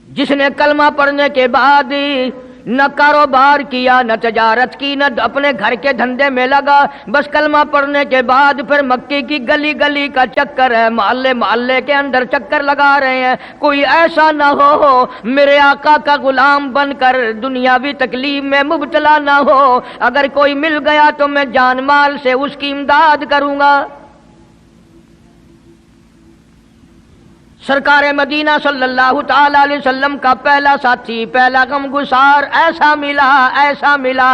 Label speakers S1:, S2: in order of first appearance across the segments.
S1: जिसने कलमा पढ़ने के बाद न कारोबार किया, न तजारत की, न अपने घर के धंधे में लगा, बस कलमा पढ़ने के बाद फिर मक्के की गली गली का चक्कर है, मोहल्ले मोहल्ले के अंदर चक्कर लगा रहे हैं। कोई ऐसा ना हो मेरे आका का गुलाम बनकर दुनियावी तकलीफ में मुब्तला ना हो। अगर कोई मिल गया तो मैं जान माल से उसकी इमदाद करूंगा। सरकार मदीना सल्लल्लाहु ताला अलैहि वसल्लम का पहला साथी, पहला गमगुसार ऐसा मिला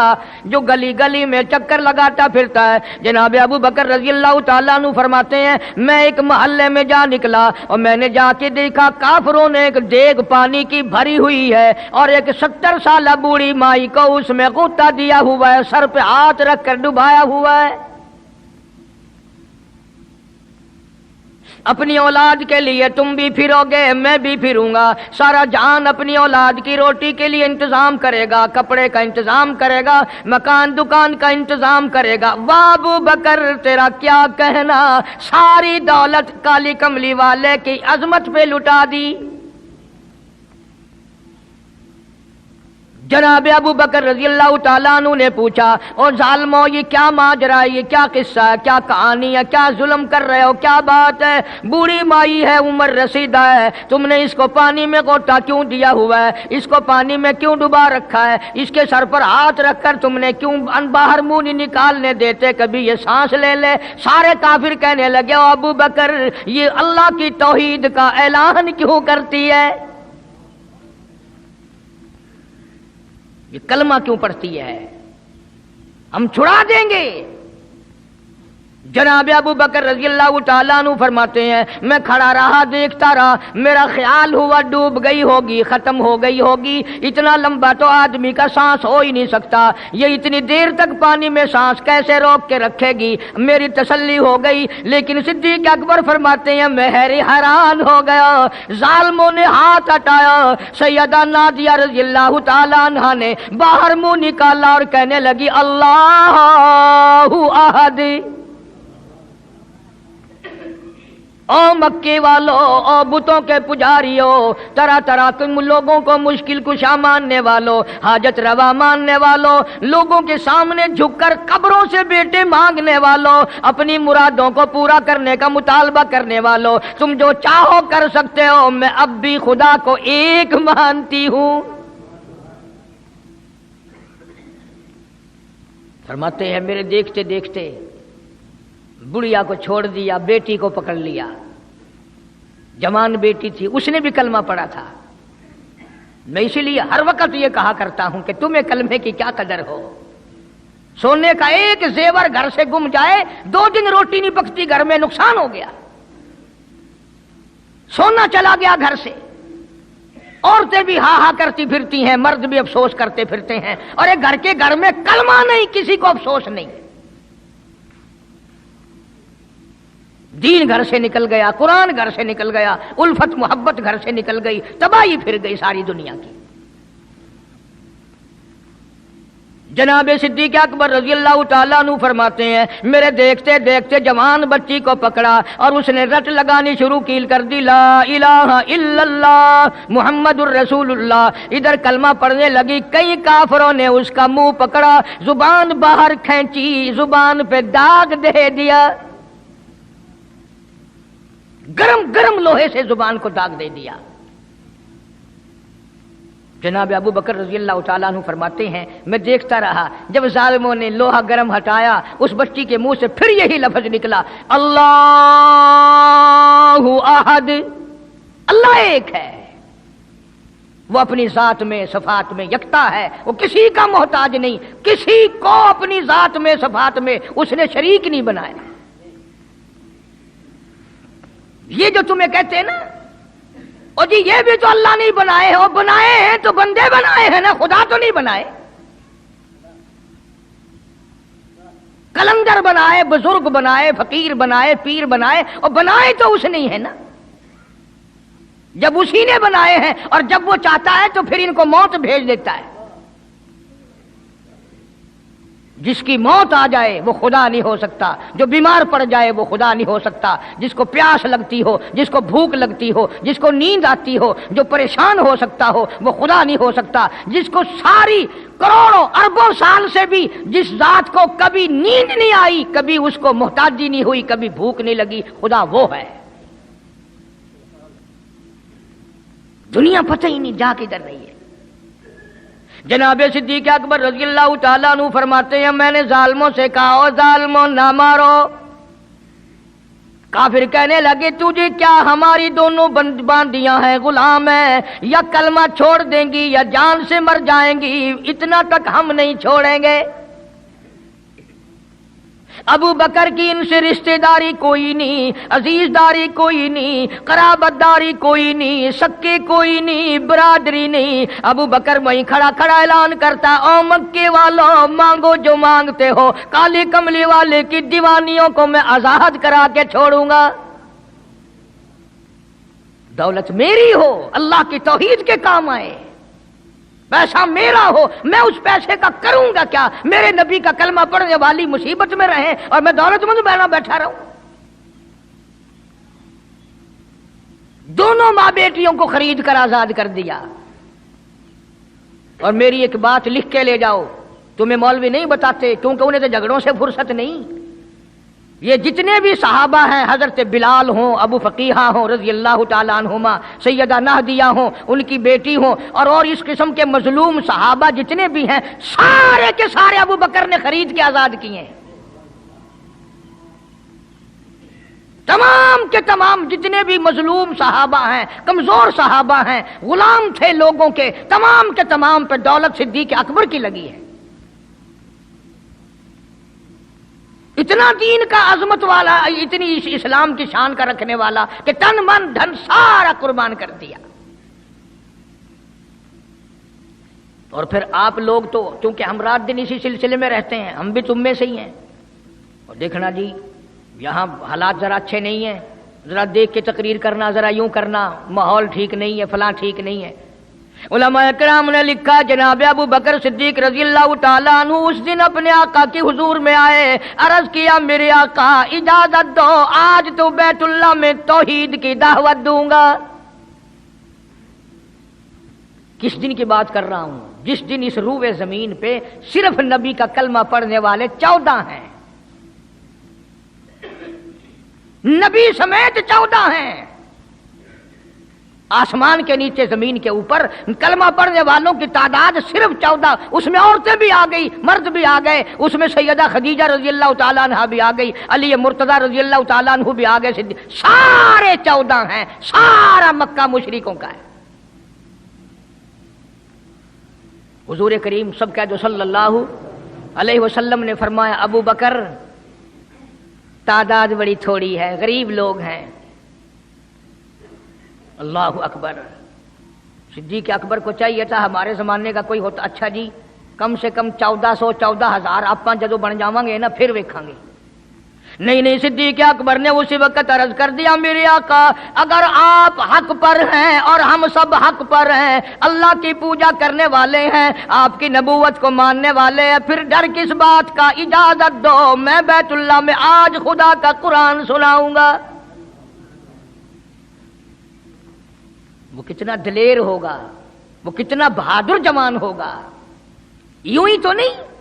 S1: जो गली गली में चक्कर लगाता फिरता है। जनाब अबू बकर रज़ी अल्लाह ताला अन्हु फरमाते हैं, मैं एक मोहल्ले में जा निकला और मैंने जाके देखा काफिरों ने एक देग पानी की भरी हुई है और एक 70 साल बूढ़ी माई को उसमें गोता दिया हुआ है, सर पे हाथ रख कर डुबाया हुआ है। अपनी औलाद के लिए तुम भी फिरोगे, मैं भी फिरूंगा। सारा जान अपनी औलाद की रोटी के लिए इंतजाम करेगा, कपड़े का इंतजाम करेगा, मकान दुकान का इंतजाम करेगा। वाह अबू बकर तेरा क्या कहना, सारी दौलत काली कमली वाले की अजमत पे लुटा दी। जनाब अबू बकर रज़ी अल्लाह ताला अन्हु ने पूछा, और जालिमो ये क्या माजरा है, ये क्या किस्सा है, क्या कहानी है, क्या जुल्म कर रहे हो, क्या बात है? बूढ़ी माई है, उम्र रसीदा है, तुमने इसको पानी में गोता क्यों दिया हुआ है, इसको पानी में क्यों डुबा रखा है, इसके सर पर हाथ रखकर तुमने क्यों बाहर मुंह नहीं निकालने देते, कभी ये सांस ले ले। सारे काफिर कहने लगे, ओ अबू बकर ये अल्लाह की तौहीद का ऐलान क्यों करती है, ये कलमा क्यों पढ़ती है, हम छुड़ा देंगे। जनाब अबू बकर रज़ी अल्लाह ताला अन्हु फरमाते हैं, मैं खड़ा रहा, देखता रहा, मेरा ख्याल हुआ डूब गई होगी, खत्म हो गई होगी। इतना लंबा तो आदमी का सांस हो ही नहीं सकता, ये इतनी देर तक पानी में सांस कैसे रोक के रखेगी। मेरी तसल्ली हो गई, लेकिन सिद्दीक अकबर फरमाते हैं मैं हैरान हो गया। जालिमों ने हाथ हटाया, सैयदा नादिया रज़ी अल्लाह ताला अन्हा ने बाहर मुंह निकाला और कहने लगी, अल्लाहु अहद। ओ मक्के वालों, ओ बुतों के पुजारियों, तरह तरह के लोगों को मुश्किल कुशा मानने वालों, हाजत रवा मानने वालों, लोगों के सामने झुककर कब्रों से बेटे मांगने वालों, अपनी मुरादों को पूरा करने का मुतालबा करने वालों, तुम जो चाहो कर सकते हो, मैं अब भी खुदा को एक मानती हूं। फरमाते हैं मेरे देखते देखते बुढ़िया को छोड़ दिया, बेटी को पकड़ लिया। जवान बेटी थी, उसने भी कलमा पढ़ा था। मैं इसीलिए हर वक्त ये कहा करता हूं कि तुम्हें कलमे की क्या कदर हो। सोने का एक जेवर घर से गुम जाए, 2 दिन रोटी नहीं पकती, घर में नुकसान हो गया। सोना चला गया घर से, औरतें भी हा हा करती फिरती हैं, मर्द भी अफसोस करते फिरते हैं, और एक घर के घर में कलमा नहीं, किसी को अफसोस नहीं। दीन घर से निकल गया, कुरान घर से निकल गया, उल्फत मोहब्बत घर से निकल गई, तबाही फिर गई सारी दुनिया की। जनाब सिद्दीक अकबर रज़ी अल्लाह ताला अन्हु फरमाते हैं, मेरे देखते देखते जवान बच्ची को पकड़ा और उसने रट लगानी शुरू की कर दी, ला इलाहा इल्लल्लाह मुहम्मदुर रसूलुल्लाह। इधर कलमा पढ़ने लगी, कई काफिरों ने उसका मुंह पकड़ा, जुबान बाहर खींची, जुबान पे दाग दे दिया, गरम गरम लोहे से जुबान को दाग दे दिया। जनाब अबू बकर रज़ी अल्लाह ताला अन्हु फरमाते हैं, मैं देखता रहा, जब जालिमों ने लोहा गरम हटाया, उस बच्ची के मुंह से फिर यही लफ्ज निकला, अल्लाहु अहद, अल्लाह एक है। वो अपनी जात में सफात में यकता है, वो किसी का मोहताज नहीं, किसी को अपनी जात में सफात में उसने शरीक नहीं बनाया। ये जो तुम्हें कहते हैं ना, और जी ये भी तो अल्लाह नहीं बनाए हो, बनाए हैं तो बंदे बनाए हैं ना, खुदा तो नहीं बनाए। कलंदर बनाए, बुजुर्ग बनाए, फकीर बनाए, पीर बनाए, और बनाए तो उसने ही है ना। जब उसी ने बनाए हैं और जब वो चाहता है तो फिर इनको मौत भेज देता है। جس کی موت آ جائے وہ خدا نہیں ہو سکتا، جو بیمار پڑ جائے وہ خدا نہیں ہو سکتا، جس کو پیاس لگتی ہو، جس کو بھوک لگتی ہو، جس کو نیند آتی ہو، جو پریشان ہو سکتا ہو وہ خدا نہیں ہو سکتا، جس کو ساری کروڑوں اربوں سال سے بھی جس ذات کو کبھی نیند نہیں آئی، کبھی اس کو محتاجی نہیں ہوئی، کبھی بھوک نہیں لگی، خدا وہ ہے۔ دنیا پتہ ہی نہیں جا کدھر رہی ہے۔ جناب صدیق اکبر رضی اللہ تعالیٰ عنہ فرماتے ہیں میں نے ظالموں سے کہا او ظالموں نہ مارو۔ کافر کہنے لگے تجھے کیا ہماری دونوں باندیاں ہیں، غلام ہیں، یا کلمہ چھوڑ دیں گی یا جان سے مر جائیں گی، اتنا تک ہم نہیں چھوڑیں گے۔ ابو بکر کی ان سے رشتہ داری کوئی نہیں، عزیز داری کوئی نہیں، قرابت داری کوئی نہیں، سکے کوئی نہیں، برادری نہیں۔ ابو بکر وہیں کھڑا کھڑا اعلان کرتا او مکے والوں مانگو جو مانگتے ہو، کالے کملی والے کی دیوانیوں کو میں آزاد کرا کے چھوڑوں گا۔ دولت میری ہو، اللہ کی توحید کے کام آئے، پیسہ میرا ہو، میں اس پیسے کا کروں گا کیا؟ میرے نبی کا کلمہ پڑھنے والی مصیبت میں رہے اور میں دولت مند بہنا بیٹھا رہوں۔ دونوں ماں بیٹیوں کو خرید کر آزاد کر دیا۔ اور میری ایک بات لکھ کے لے جاؤ، تمہیں مولوی نہیں بتاتے کیونکہ انہیں تو جھگڑوں سے فرصت نہیں۔ یہ جتنے بھی صحابہ ہیں، حضرت بلال ہوں، ابو فقیہہ ہوں رضی اللہ تعالیٰ عنہما، سیدہ نہدیہ ہوں، ان کی بیٹی ہوں، اور اس قسم کے مظلوم صحابہ جتنے بھی ہیں، سارے کے سارے ابو بکر نے خرید کے آزاد کیے ہیں۔ تمام کے تمام جتنے بھی مظلوم صحابہ ہیں، کمزور صحابہ ہیں، غلام تھے لوگوں کے، تمام کے تمام پہ دولت صدیق اکبر کی لگی ہے۔ اتنا دین کا عظمت والا، اتنی اسلام کی شان کا رکھنے والا کہ تن من دھن سارا قربان کر دیا۔ اور پھر آپ لوگ تو چونکہ ہم رات دن اسی سلسلے میں رہتے ہیں، ہم بھی تم میں سے ہی ہیں، اور دیکھنا جی یہاں حالات ذرا اچھے نہیں ہیں، ذرا دیکھ کے تقریر کرنا، ذرا یوں کرنا، ماحول ٹھیک نہیں ہے، فلاں ٹھیک نہیں ہے۔ علماء کرام نے لکھا جناب ابو بکر صدیق رضی اللہ تعالیٰ عنہ اس دن اپنے آقا کی حضور میں آئے، عرض کیا میرے آقا اجازت دو، آج تو بیت اللہ میں توحید کی دعوت دوں گا۔ کس دن کی بات کر رہا ہوں؟ جس دن اس روئے زمین پہ صرف نبی کا کلمہ پڑھنے والے 14 ہیں، نبی سمیت 14 ہیں۔ آسمان کے نیچے زمین کے اوپر کلمہ پڑھنے والوں کی تعداد صرف 14، اس میں عورتیں بھی آ گئی، مرد بھی آ گئے، اس میں سیدہ خدیجہ رضی اللہ تعالیٰ عنہ بھی آ گئی، علی مرتضیٰ رضی اللہ تعالیٰ عنہ بھی آ گئے، سارے 14 ہیں، سارا مکہ مشرکوں کا ہے۔ حضور کریم سب کہہ دو صلی اللہ علیہ وسلم نے فرمایا ابو بکر تعداد بڑی تھوڑی ہے، غریب لوگ ہیں۔ اللہ اکبر۔ صدیق اکبر کو چاہیے تھا ہمارے زمانے کا کوئی ہوتا اچھا جی کم سے کم 1400 14,000 آپ جدو بن جاواں گے نا پھر ویکھاں گے۔ نہیں، صدیق اکبر نے اسی وقت عرض کر دیا میرے آقا اگر آپ حق پر ہیں اور ہم سب حق پر ہیں، اللہ کی پوجا کرنے والے ہیں، آپ کی نبوت کو ماننے والے ہیں، پھر ڈر کس بات کا؟ اجازت دو میں بیت اللہ میں آج خدا کا قرآن سناؤں گا۔ وہ کتنا دلیر ہوگا، وہ کتنا بہادر جوان ہوگا، یوں ہی تو نہیں۔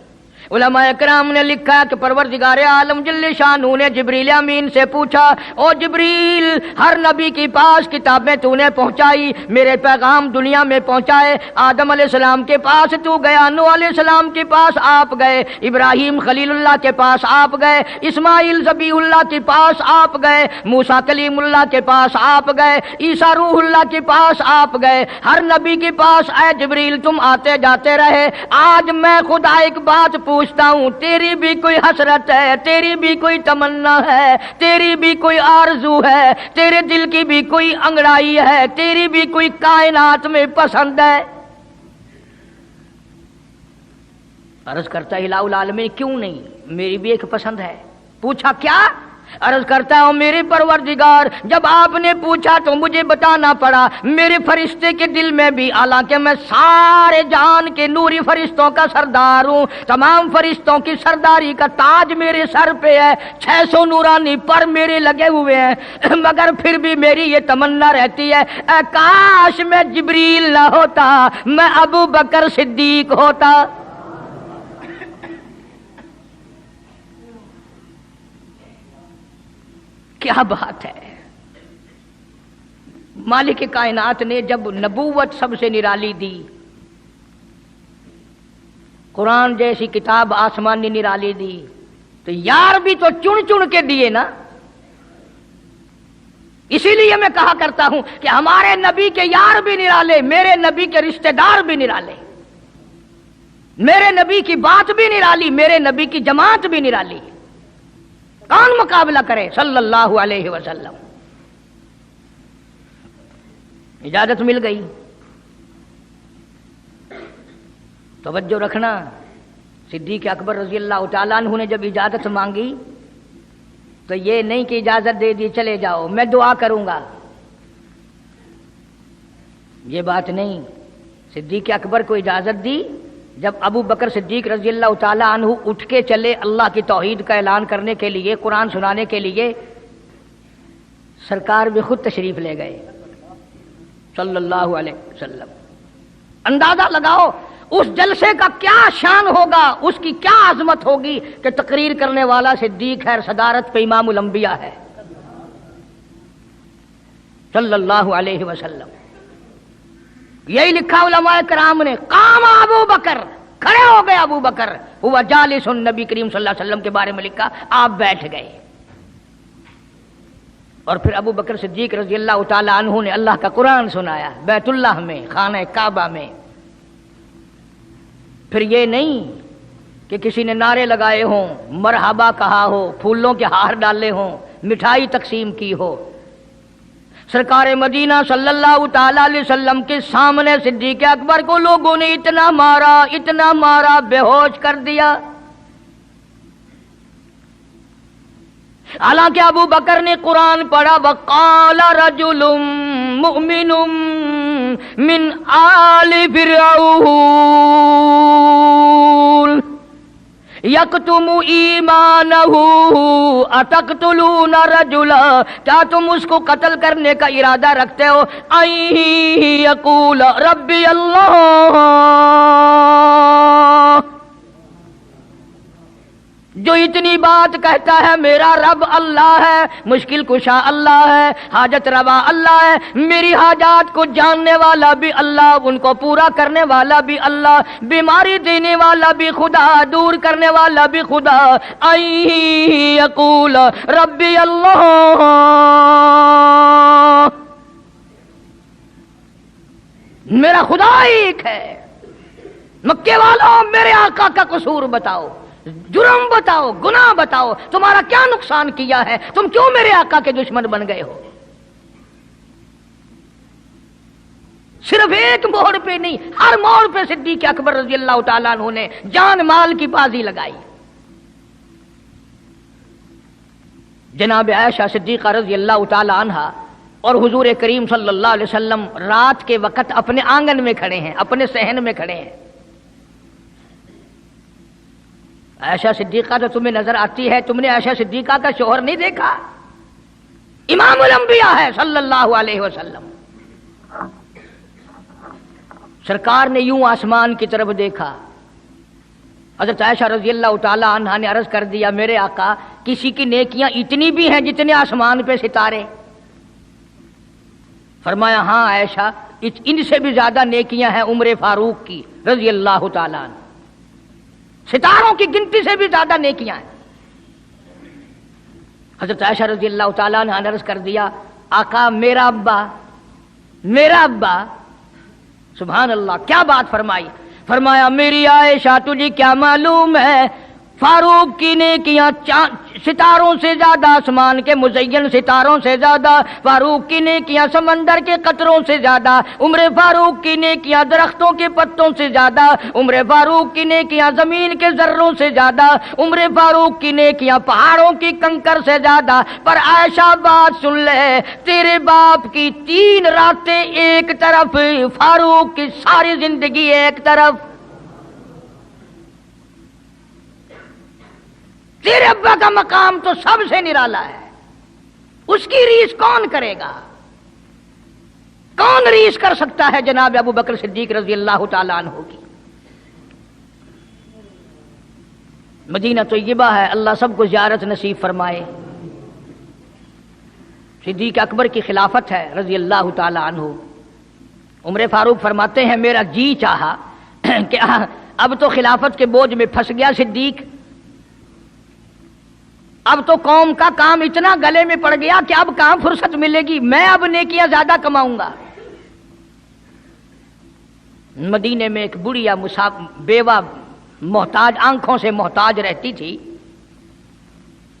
S1: علماء کرام نے لکھا کہ پروردگار عالم جل شانہ نے جبریل امین سے پوچھا او جبریل ہر نبی کے پاس کتابیں تو نے پہنچائی، میرے پیغام دنیا میں پہنچائے، آدم علیہ السلام کے پاس تو گیا، نوح علیہ السلام کے پاس آپ گئے، ابراہیم خلیل اللہ کے پاس آپ گئے، اسماعیل ذبیح اللہ کے پاس آپ گئے، موسیٰ کلیم اللہ کے پاس آپ گئے، عیسیٰ روح اللہ کے پاس آپ گئے، ہر نبی کے پاس اے جبریل تم آتے جاتے رہے۔ آج میں خدا ایک بات پوچھتا ہوں، تیری بھی کوئی حسرت ہے، تیری بھی کوئی تمنا ہے، تیری بھی کوئی آرزو ہے، تیرے دل کی بھی کوئی انگڑائی ہے، تیری بھی کوئی کائنات میں پسند ہے؟ عرض کرتا الہ العالمین کیوں نہیں، میری بھی ایک پسند ہے۔ پوچھا کیا؟ عرض کرتا ہوں میرے پروردگار، جب آپ نے پوچھا تو مجھے بتانا پڑا میرے فرشتے کے دل میں بھی، حالانکہ میں سارے جہان کے نوری فرشتوں کا سردار ہوں، تمام فرشتوں کی سرداری کا تاج میرے سر پہ ہے، 600 نورانی پر میرے لگے ہوئے ہیں، مگر پھر بھی میری یہ تمنا رہتی ہے اے کاش میں جبریل نہ ہوتا، میں ابو بکر صدیق ہوتا۔ کیا بات ہے! مالک کائنات نے جب نبوت سب سے نرالی دی، قرآن جیسی کتاب آسمان نے نرالی دی، تو یار بھی تو چن چن کے دیے نا۔ اسی لیے میں کہا کرتا ہوں کہ ہمارے نبی کے یار بھی نرالے، میرے نبی کے رشتہ دار بھی نرالے، میرے نبی کی بات بھی نرالی، میرے نبی کی جماعت بھی نرالی۔ کون مقابلہ کرے صلی اللہ علیہ وسلم؟ اجازت مل گئی۔ توجہ رکھنا، صدیق اکبر رضی اللہ تعالیٰ عنہ نے جب اجازت مانگی تو یہ نہیں کہ اجازت دے دی چلے جاؤ میں دعا کروں گا، یہ بات نہیں۔ صدیق اکبر کو اجازت دی، جب ابو بکر صدیق رضی اللہ تعالیٰ عنہ اٹھ کے چلے اللہ کی توحید کا اعلان کرنے کے لیے، قرآن سنانے کے لیے، سرکار بھی خود تشریف لے گئے صلی اللہ علیہ وسلم۔ اندازہ لگاؤ اس جلسے کا کیا شان ہوگا، اس کی کیا عظمت ہوگی کہ تقریر کرنے والا صدیق ہے، صدارت پہ امام الانبیاء ہے صلی اللہ علیہ وسلم۔ یہی لکھا علماء کرام نے، قام ابو بکر، کھڑے ہو گئے ابو بکر، ہوا جالس، نبی کریم صلی اللہ علیہ وسلم کے بارے میں لکھا آپ بیٹھ گئے۔ اور پھر ابو بکر صدیق رضی اللہ تعالی عنہ نے اللہ کا قرآن سنایا بیت اللہ میں، خانہ کعبہ میں۔ پھر یہ نہیں کہ کسی نے نعرے لگائے ہوں، مرحبا کہا ہو، پھولوں کے ہار ڈالے ہوں، مٹھائی تقسیم کی ہو۔ سرکار مدینہ صلی اللہ تعالی علیہ وسلم کے سامنے صدیق اکبر کو لوگوں نے اتنا مارا، بے ہوش کر دیا۔ حالانکہ ابو بکر نے قرآن پڑھا، وقال رجل مؤمن من آل فرعون یکتم ایمانہ اتقتلون رجلا، کیا تم اس کو قتل کرنے کا ارادہ رکھتے ہو؟ ان یقول ربی اللہ، جو اتنی بات کہتا ہے میرا رب اللہ ہے، مشکل کشا اللہ ہے، حاجت روا اللہ ہے، میری حاجات کو جاننے والا بھی اللہ، ان کو پورا کرنے والا بھی اللہ، بیماری دینے والا بھی خدا، دور کرنے والا بھی خدا۔ ان یقول ربی اللہ، میرا خدا ایک ہے۔ مکے والوں میرے آقا کا قصور بتاؤ، جرم بتاؤ، گناہ بتاؤ، تمہارا کیا نقصان کیا ہے، تم کیوں میرے آقا کے دشمن بن گئے ہو؟ صرف ایک موڑ پہ نہیں، ہر موڑ پہ صدیق اکبر رضی اللہ تعالیٰ عنہ نے جان مال کی بازی لگائی۔ جناب عائشہ صدیقہ رضی اللہ تعالیٰ عنہا اور حضور کریم صلی اللہ علیہ وسلم رات کے وقت اپنے آنگن میں کھڑے ہیں، اپنے صحن میں کھڑے ہیں۔ عائشہ صدیقہ تو تمہیں نظر آتی ہے، تم نے عائشہ صدیقہ کا شوہر نہیں دیکھا؟ امام الانبیاء ہے صلی اللہ علیہ وسلم۔ سرکار نے یوں آسمان کی طرف دیکھا، حضرت عائشہ رضی اللہ تعالی عنہا نے عرض کر دیا میرے آقا کسی کی نیکیاں اتنی بھی ہیں جتنے آسمان پہ ستارے؟ فرمایا ہاں عائشہ، ان سے بھی زیادہ نیکیاں ہیں عمر فاروق کی رضی اللہ تعالی عنہ، ستاروں کی گنتی سے بھی زیادہ نیکیاں ہیں۔ حضرت عائشہ رضی اللہ تعالیٰ نے عرض کر دیا آقا میرا ابا، سبحان اللہ، کیا بات فرمائی! فرمایا میری عائشہ تجھے کیا معلوم ہے، फारूक की नेकियां सितारों से ज्यादा, आसमान के मुज़य्यन सितारों से ज्यादा, फारूक की नेकियां समंदर के कतरों से ज्यादा, उम्र फारूक की नेकियां दरख्तों के पत्तों से ज्यादा, उम्र फारूक की नेकियां जमीन के जर्रों से ज्यादा, उम्र फारूक की नेकियां पहाड़ों की कंकर से ज्यादा। पर आयशा बात सुन ले, तेरे बाप की 3 रातें एक तरफ, फारूक की सारी जिंदगी एक तरफ। तेरे अब्बा का मकाम तो सबसे निराला है, उसकी रीस कौन करेगा? कौन रीस कर सकता है जनाब अबू बकर सिद्दीक रजी अल्लाह ताला अन्हु की? मदीना तय्यबा है, अल्लाह सबको ज़ियारत नसीब फरमाए। सिद्दीक अकबर की खिलाफत है रजी अल्लाह ताला अन्हु। उमर फारूक फरमाते हैं, मेरा जी चाहा कि अब तो खिलाफत के बोझ में फंस गया सिद्दीक, अब तो कौम का काम इतना गले में पड़ गया कि अब कहां फुर्सत मिलेगी, मैं अब नेकियां ज्यादा कमाऊंगा। मदीने में एक बुढ़िया बेवा मोहताज, आंखों से मोहताज रहती थी।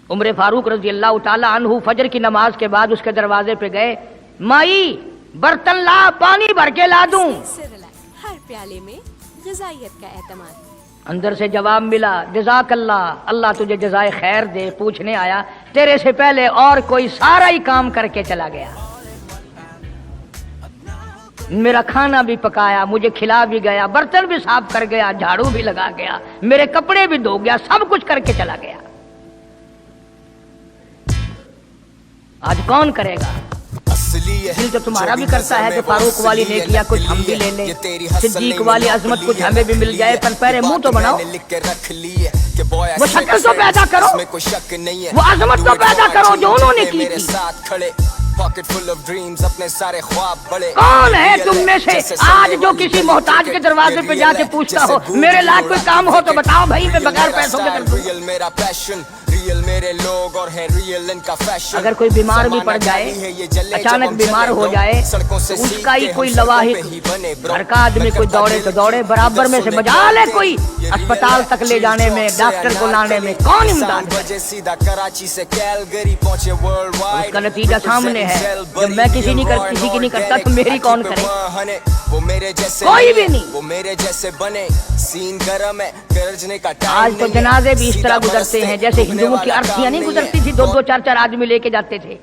S1: उमर फारूक रजी अल्लाह ताला अन्हु फजर की नमाज के बाद उसके दरवाजे पे गए, माई बर्तन ला, पानी भर के ला दूं।
S2: हर प्याले में ग़िज़ाइयत का एतमाद।
S1: अंदर से जवाब मिला, जज़ाकल्लाह, अल्लाह तुझे जज़ाए खैर दे, पूछने आया तेरे से पहले और कोई सारा ही काम करके चला गया, मेरा खाना भी पकाया, मुझे खिला भी गया, बर्तन भी साफ कर गया, झाड़ू भी लगा गया, मेरे कपड़े भी धो गया, सब कुछ करके चला गया। आज कौन करेगा? दिल तो तुम्हारा भी करता है कि फारूक वाली नेकियां कुछ हम भी ले लें, सिद्दीक वाली अजमत कुछ हमें भी मिल जाए, पर पहले मुंह तो बनाओ, वो शक्ल तो पैदा करो, वो अजमत तो पैदा करो जो उन्होंने की थी। कौन है तुम में से आज जो किसी मोहताज के दरवाजे पे जाके पूछता हो मेरे लायक कोई काम हो तो बताओ भाई, मैं बगैर पैसों के कर दूं। मेरे लोग और है रियल इनका फैशन। अगर कोई बीमार भी पड़ जाए, अचानक बीमार हो जाए, तो उसका ही कोई लवाहिक, घर का आदमी कोई दौड़े तो दौड़े, बराबर में से बजा ले कोई, अस्पताल तक ले जाने में, डॉक्टर को लाने में कौन इमदाद है? कराची से कैलगरी पहुंचे वर्ल्ड वाइड। उसका नतीजा सामने है, जब मैं किसी की नहीं करता तो मेरी कौन करे? वो मेरे जैसे कोई भी नहीं, वो मेरे जैसे बने, सीन गरम है, गरजने का टाइम। आज तो जनाजे भी इस तरह गुजरते हैं जैसे हिंदुओं की अर्थियां नहीं गुजरती थी, 2-2 4-4 आदमी लेके जाते थे।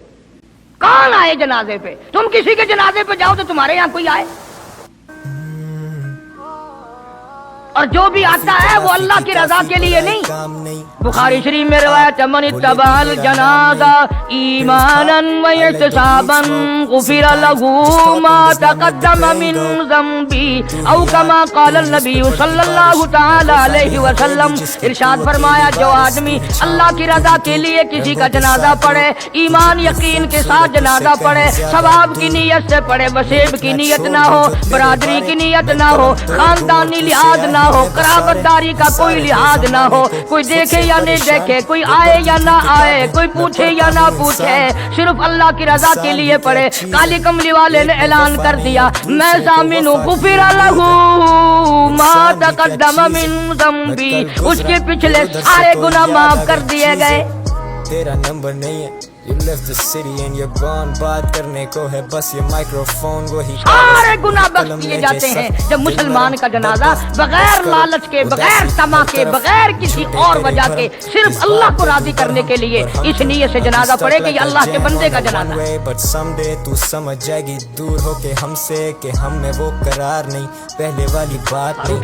S1: कौन आए जनाजे पे? तुम किसी के जनाजे पे जाओ तो तुम्हारे यहाँ कोई आए, और जो भी आता है वो अल्लाह की रजा के लिए नहीं। बुखारी शरीफ में रवायत है, मन इत्तबाल जनाजा ईमानन व इहतिसाबन गुफिर लहू मा तक़द्दम मिन ज़ंबी औ कमा क़ाल नबी सल्लल्लाहु तआला अलैहि वसल्लम। इरशाद फरमाया, जो आदमी अल्लाह की रजा के लिए किसी का जनाजा पढ़े, ईमान यकीन के साथ जनाजा पढ़े, सवाब की नीयत से पढ़े, वसेब की नीयत ना हो, बरादरी की नीयत ना हो, खानदानी लिहाज ना हो, कराबतदारी का कोई लिहाज ना हो, कोई देखे या नहीं देखे, कोई आए या ना आए, कोई पूछे या ना पूछे, सिर्फ अल्लाह की रजा के लिए पढ़े। काली कमली वाले ने ऐलान कर दिया, मैं ज़ामिन हूं गुफिर लहू मा तक़द्दम मिन ज़ंबी, उसके पिछले सारे गुनाह माफ कर दिए गए।
S3: तेरा नंबर नहीं है, You left the city and you're gone, बात करने को है बस ये माइक्रोफोन, वही
S1: सारे गुनाह बख्श दिए जाते हैं जब मुसलमान का जनाजा बगैर लालच के, बगैर तमा के, बगैर किसी और वजह के, सिर्फ अल्लाह को राजी करने के लिए इस नीयत से जनाजा पड़े कि ये अल्लाह के बंदे का जनाजा है।
S3: बट समडे तू समझ जाएगी दूर होके हमसे कि हम में वो करार नहीं, पहले वाली बात नहीं।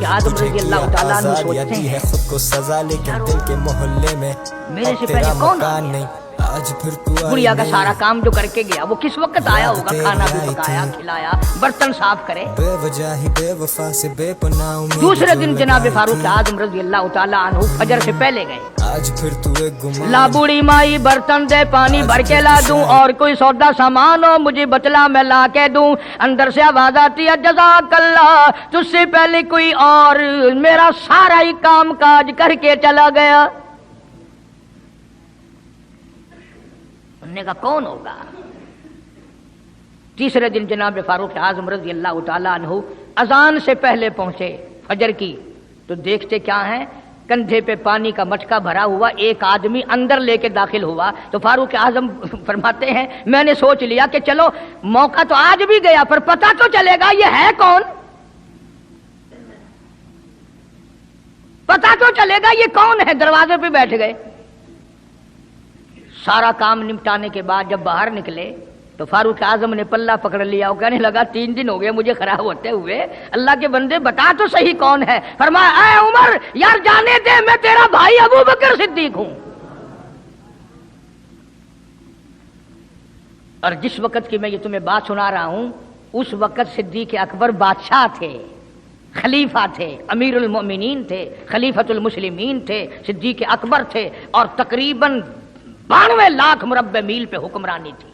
S3: दी है खुद को सजा, लेकिन दिल के मोहल्ले में
S1: मेरे से पहले कौन
S3: नहीं। आज फिर तू
S1: गुड़िया का सारा काम जो करके गया वो किस वक्त आया होगा, खाना भी पकाया, खिलाया, बर्तन साफ करे।
S3: बेवजह ही बेवफा से बेपनाह।
S1: दूसरे दिन जनाब फारूक आज़म रज़ी अल्लाह ताला अन्हु फजर से पहले गए।
S3: आज फिर तू एक गुमान।
S1: ला बूढ़ी माई बर्तन दे, पानी भर के ला दूं, और कोई सौदा सामान हो मुझे बतला, मैं ला के दूं। अंदर से आवाज आती है, जज़ाकल्लाह, तुझसे पहले कोई और मेरा सारा ही काम काज करके चला गया। उन्होंने कहा कौन होगा? तीसरे दिन जनाब फारूक आज़म रज़ी अल्लाह ताला अन्हु अजान से पहले पहुंचे फजर की, तो देखते क्या है, कंधे पे पानी का मटका भरा हुआ एक आदमी अंदर लेके दाखिल हुआ तो फारूक आजम फरमाते हैं मैंने सोच लिया कि चलो मौका तो आज भी गया पर पता तो चलेगा ये है कौन, पता तो चलेगा ये कौन है। दरवाजे पे बैठ गए। सारा काम निपटाने के बाद जब बाहर निकले तो फारूक आजम ने पल्ला पकड़ लिया और कहने लगा 3 दिन हो गए मुझे खराब होते हुए, अल्लाह के बंदे बता तो सही कौन है। फरमाया ऐ उमर यार जाने दे, मैं तेरा भाई अबू बकर सिद्दीक हूं। और जिस वक्त की मैं ये तुम्हें बात सुना रहा हूं उस वक्त सिद्दीक अकबर बादशाह थे, खलीफा थे, अमीरुल मोमिनीन थे, खलीफतुल मुस्लिमीन थे, सिद्दीक अकबर थे और तकरीबन 92 लाख मुरब्बे मील पे हुक्मरानी थी।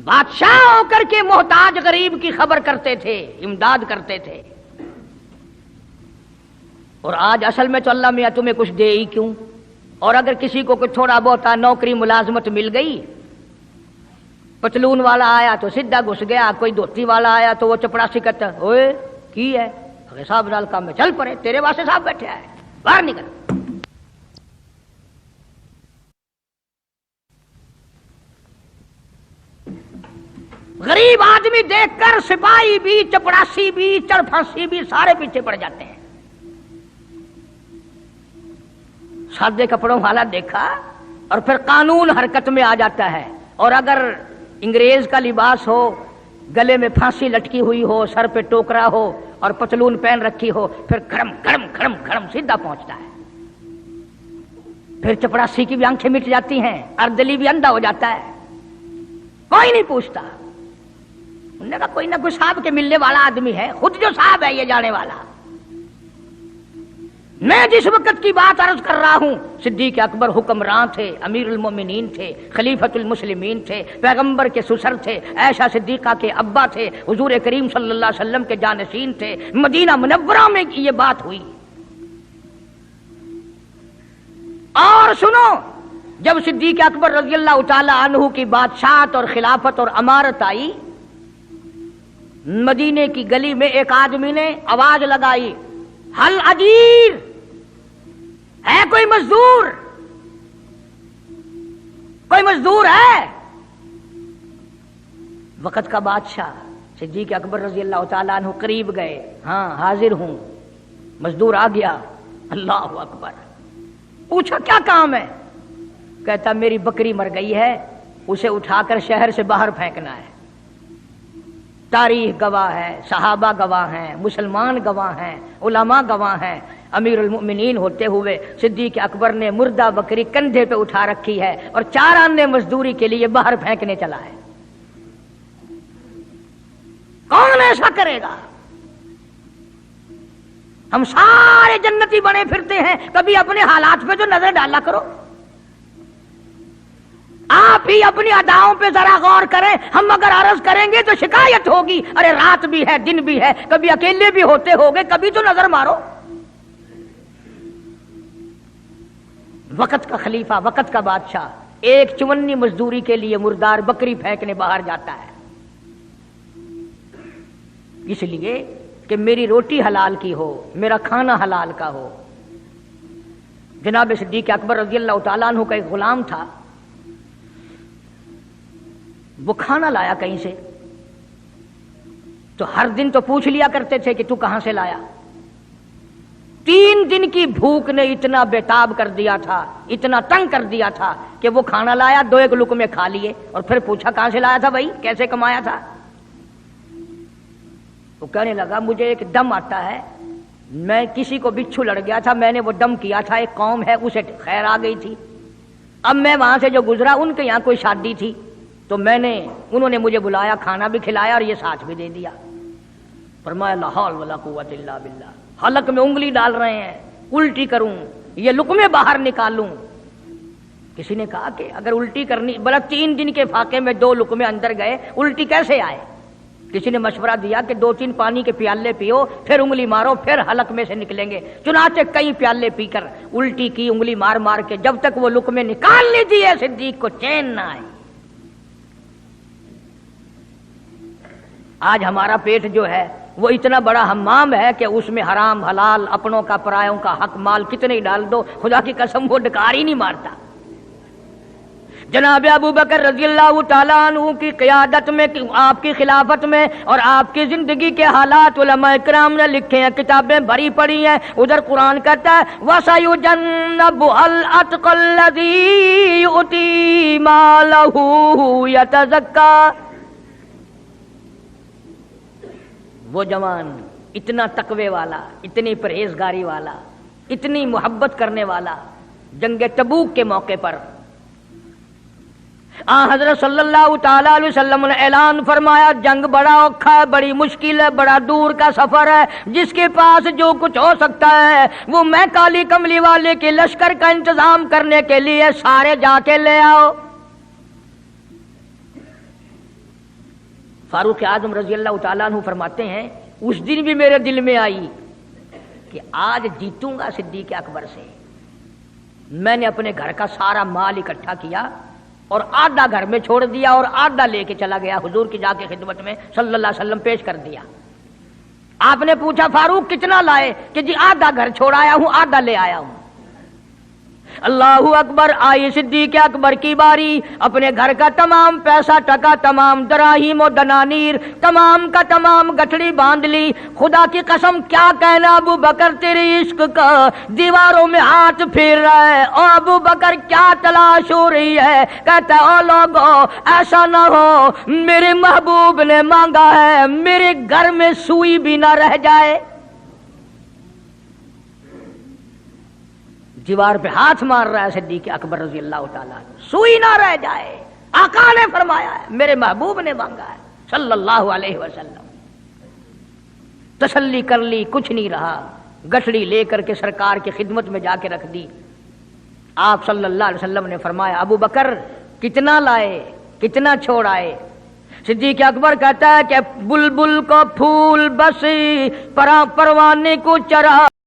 S1: बादशाह होकर के मोहताज गरीब की खबर करते थे, इमदाद करते थे। और आज असल में तो अल्लाह मियां तुम्हें कुछ दे ही क्यों, और अगर किसी को कुछ थोड़ा बहुत नौकरी मुलाजमत मिल गई, पतलून वाला आया तो सीधा घुस गया, कोई धोती वाला आया तो वो चपड़ासी कहता ओए की है, अरे साहब नाल काम में चल पड़े, तेरे वास्ते साहब बैठे है, बाहर निकल। गरीब आदमी देखकर सिपाही भी, चपड़ासी भी, चरफांसी भी सारे पीछे पड़ जाते हैं। सादे कपड़ों वाला देखा और फिर कानून हरकत में आ जाता है। और अगर अंग्रेज का लिबास हो, गले में फांसी लटकी हुई हो, सर पे टोकरा हो और पतलून पहन रखी हो, फिर खड़म खड़म खड़म खड़म सीधा पहुंचता है। फिर चपड़ासी की भी आंखें मिट जाती हैं, अर्दली भी अंधा हो जाता है, कोई नहीं पूछता। उन्होंने कहा कोई ना कोई साहब के मिलने वाला आदमी है, खुद जो साहब है ये जाने वाला। मैं जिस वक्त की बात अर्ज कर रहा हूं सिद्दीक अकबर हुक्मरान थे, अमीरुल मोमिनीन थे, खलीफतुल मुस्लिमीन थे, पैगंबर के सुसर थे, ऐशा सिद्दीका के अब्बा थे, हुजूर करीम सल्लल्लाहु अलैहि वसल्लम के जानशीन थे। मदीना मुनव्वरा में ये बात हुई। और सुनो, जब सिद्दीक अकबर रज़ियल्लाहु ताला अन्हु की बादशाहत और खिलाफत और अमारत आई, मदीने की गली में एक आदमी ने आवाज लगाई, हल अजीर है, कोई मजदूर, कोई मजदूर है। वक्त का बादशाह सिद्दीक अकबर रज़ियल्लाहु ताला अन्हु करीब गए, हाँ हाजिर हूं। मजदूर आ गया, अल्लाहु अकबर। पूछा क्या काम है? कहता मेरी बकरी मर गई है, उसे उठाकर शहर से बाहर फेंकना है। तारीख गवाह है, सहाबा गवाह हैं, मुसलमान गवाह हैं, उलमा गवाह हैं। अमीरुल मोमिनीन होते हुए सिद्दीक अकबर ने मुर्दा बकरी कंधे पे उठा रखी है और 4 आने मजदूरी के लिए बाहर फेंकने चला है। कौन ऐसा करेगा? हम सारे जन्नती बने फिरते हैं, कभी अपने हालात पे तो नजर डाला करो। आप ही अपनी अदाओं पे जरा गौर करें। हम अगर अर्ज करेंगे तो शिकायत होगी, अरे रात भी है दिन भी है, कभी अकेले भी होते होगे, कभी तो नजर मारो। वक्त का खलीफा, वक्त का बादशाह, एक चुवन्नी मजदूरी के लिए मुर्दार बकरी फेंकने बाहर जाता है, इसलिए कि मेरी रोटी हलाल की हो, मेरा खाना हलाल का हो। जनाब सिद्दीक अकबर रज़ियल्लाहु ताला अन्हु का एक गुलाम था, वो खाना लाया कहीं से, तो हर दिन तो पूछ लिया करते थे कि तू कहां से लाया। 3 दिन की भूख ने इतना बेताब कर दिया था, इतना तंग कर दिया था कि वो खाना लाया, 2 लुकमे खा लिए और फिर पूछा कहां से लाया था भाई, कैसे कमाया था। वो कहने लगा मुझे एक दम आता है, मैं किसी को बिच्छू लड़ गया था, मैंने वो दम किया था, एक कौम है उसे खैर आ गई थी। अब मैं वहां से जो गुजरा, उनके यहां कोई शादी थी, तो उन्होंने मुझे बुलाया, खाना भी खिलाया और ये साथ भी दे दिया। फरमाया ला हौल वला कुव्वत इल्ला बिल्लाह। हलक में उंगली डाल रहे हैं, उल्टी करूं, ये लुकमे बाहर निकालूं। किसी ने कहा कि अगर उल्टी करनी, बोला 3 दिन के फाके में 2 लुकमे अंदर गए, उल्टी कैसे आए? किसी ने मशवरा दिया कि 2-3 पानी के प्याले पियो, फिर उंगली मारो, फिर हलक में से निकलेंगे। चुनाचे कई प्याले पीकर उल्टी की, उंगली मार मार के, जब तक वो लुकमे निकाल लीजिए सिद्दीक को चैन ना आए। आज हमारा पेट जो है وہ اتنا بڑا حمام ہے کہ اس میں حرام حلال اپنوں کا پرایوں کا حق مال کتنے ہی ڈال دو، خدا کی قسم وہ ڈکار ہی نہیں مارتا۔ جناب ابو بکر رضی اللہ تعالیٰ عنہ کی قیادت میں، آپ کی خلافت میں اور آپ کی زندگی کے حالات علماء کرام نے لکھے ہیں، کتابیں بھری پڑی ہیں۔ ادھر قرآن کہتا ہے وَسَيُجَنَّبُهَا الْأَتْقَى الَّذِي يُؤْتِي مَالَهُ يَتَزَكَّىٰ۔ وہ جوان اتنا تقوی والا، اتنی پرہیزگاری والا، اتنی محبت کرنے والا، جنگ تبوک کے موقع پر حضرت صلی اللہ تعالی علیہ وسلم نے اعلان فرمایا جنگ بڑا اوکھا ہے، بڑی مشکل ہے، بڑا دور کا سفر ہے، جس کے پاس جو کچھ ہو سکتا ہے وہ میں کالی کملی والے کے لشکر کا انتظام کرنے کے لیے سارے جا کے لے آؤ۔ فاروق اعظم رضی اللہ تعالیٰ عنہ فرماتے ہیں اس دن بھی میرے دل میں آئی کہ آج جیتوں گا صدیق اکبر سے۔ میں نے اپنے گھر کا سارا مال اکٹھا کیا اور آدھا گھر میں چھوڑ دیا اور آدھا لے کے چلا گیا، حضور کی جا کے خدمت میں صلی اللہ علیہ وسلم پیش کر دیا۔ آپ نے پوچھا فاروق کتنا لائے؟ کہ جی آدھا گھر چھوڑایا ہوں، آدھا لے آیا ہوں۔ اللہ اکبر، آئی صدیق اکبر کی باری، اپنے گھر کا تمام پیسہ ٹکا، تمام دراہیم و دنانیر تمام کا تمام گٹھڑی باندھ لی۔ خدا کی قسم کیا کہنا ابو بکر تیری عشق کا، دیواروں میں ہاتھ پھیر رہا ہے۔ او ابو بکر کیا تلاش ہو رہی ہے؟ کہتا ہے او لوگو ایسا نہ ہو میرے محبوب نے مانگا ہے میرے گھر میں سوئی بھی نہ رہ جائے۔ دیوار پہ ہاتھ مار رہا ہے صدیق اکبر رضی اللہ تعالیٰ، سوئی نہ رہ جائے، آقا نے فرمایا ہے، میرے محبوب نے مانگا ہے صلی اللہ علیہ وسلم۔ تسلی کر لی، کچھ نہیں رہا، گٹھڑی لے کر کے سرکار کی خدمت میں جا کے رکھ دی۔ آپ صلی اللہ علیہ وسلم نے فرمایا ابو بکر کتنا لائے، کتنا چھوڑ آئے؟ صدیق اکبر کہتا ہے کہ بلبل کو پھول بسی، پروانے کو چرا